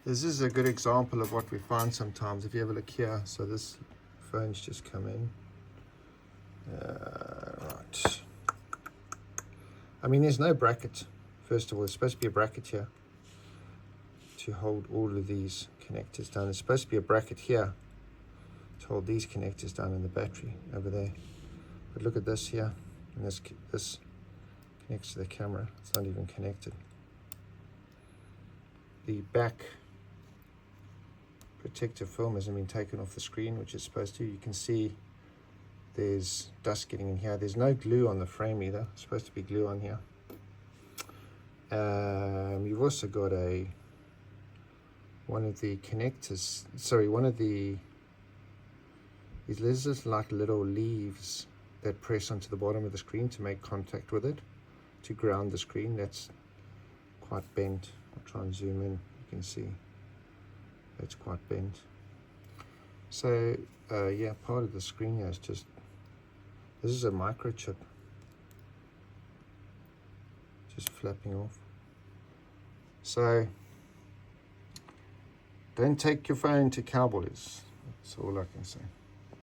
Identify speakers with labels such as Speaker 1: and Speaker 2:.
Speaker 1: This is a good example of what we find sometimes. If you have a look here, so this phone's just come in. Right. I mean, there's no bracket. First of all, there's supposed to be a bracket here to hold all of these connectors down. There's supposed to be a bracket here to hold these connectors down in the battery over there. But look at this here, and this connects to the camera. It's not even connected. The back protective film hasn't been taken off the screen, which is supposed to. You can see there's dust getting in here. There's no glue on the frame either. It's supposed to be glue on here. You've also got one of the connectors, sorry, these just like little leaves that press onto the bottom of the screen to make contact with it, to ground the screen. That's quite bent. I'll try and zoom in. You can see it's quite bent. So yeah, part of the screen here is just, this is a microchip just flapping off. So don't take your phone to Cowboys. That's all I can say.